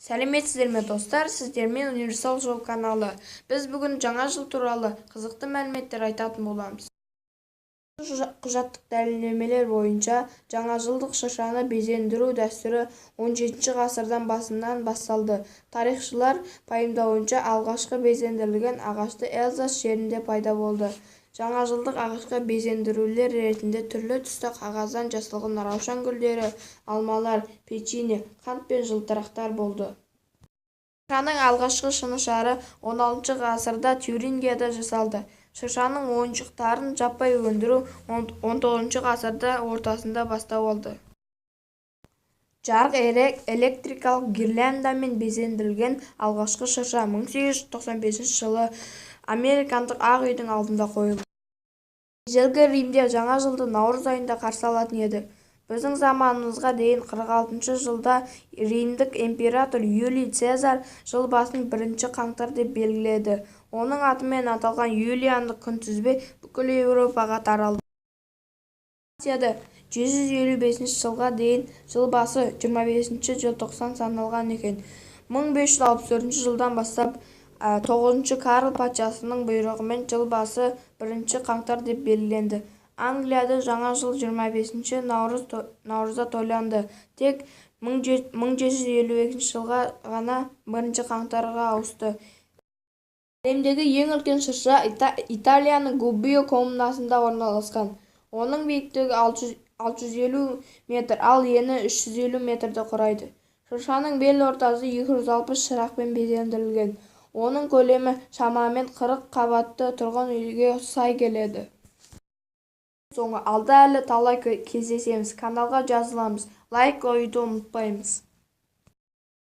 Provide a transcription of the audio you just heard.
Сәлеметсіздер ме достар, сіздермен Универсал Жол каналы. Біз бүгін жаңа жыл туралы қызықты мәліметтер айтатын боламыз. Құжаттық дәлелдемелер бойынша жаңа жылдық шыршаны безендіру дәстүрі 17 ғасырдан басынан басталды. Тарихшылар пайымдауынша алғашқы безендірілген ағашты Эльзас жерінде пайда болды. Жаңа жылдық ағашқа безендірулер ретінде түрлі түсті қағаздан жасалған раушан гүлдері, алмалар, печенье, қант пен жылтырақтар болды. Шыршаның алғашқы шынышары 16 ғасырда Тюрингияда жасалды. Шыршаның ойыншықтарын жаппай өндіру 19 ғасырда ортасында бастау алды. Жарық электрикалық гирляндамен безендірілген алғашқы шырша 1895 жылы американдық Ақ үйдің алдында қойылды. Ежелгі Римде жаңа жылды наурыз айында қарсы алатын еді. Біздің заманымызға дейін 46 жылда римдік император Юлий Цезарь жыл басын 1 қаңтар деп белгіледі. Оның атымен аталған юлиандық күнтізбе бүкіл Еуропаға таралды. Францияда 755 жылға дейін жыл басы 25 желтоқсан саналған екен. 1564 жылдан бастап 9 Карл патшасының бұйрығымен жыл басы 1 қаңтар деп белгіленді. Англияда жаңа жыл 25 наурызда тойланды. Тек 1752 жылға ғана 1 қаңтарға ауысты. Әлемдегі ең үлкен шырша Италияның Губбио коммунасында орналасқан. Оның биіктігі 650 метр, ал ені 350 метрді құрайды. Шыршаның бел ортасы 260 шырақпен безендірілген. Оның көлемі шамамен 40 қабатты тұрғын үйге сай келеді. Соңы алда әлі талай кездесеміз. Каналға жазыламыз. Лайк қоюды ұмытпаймыз.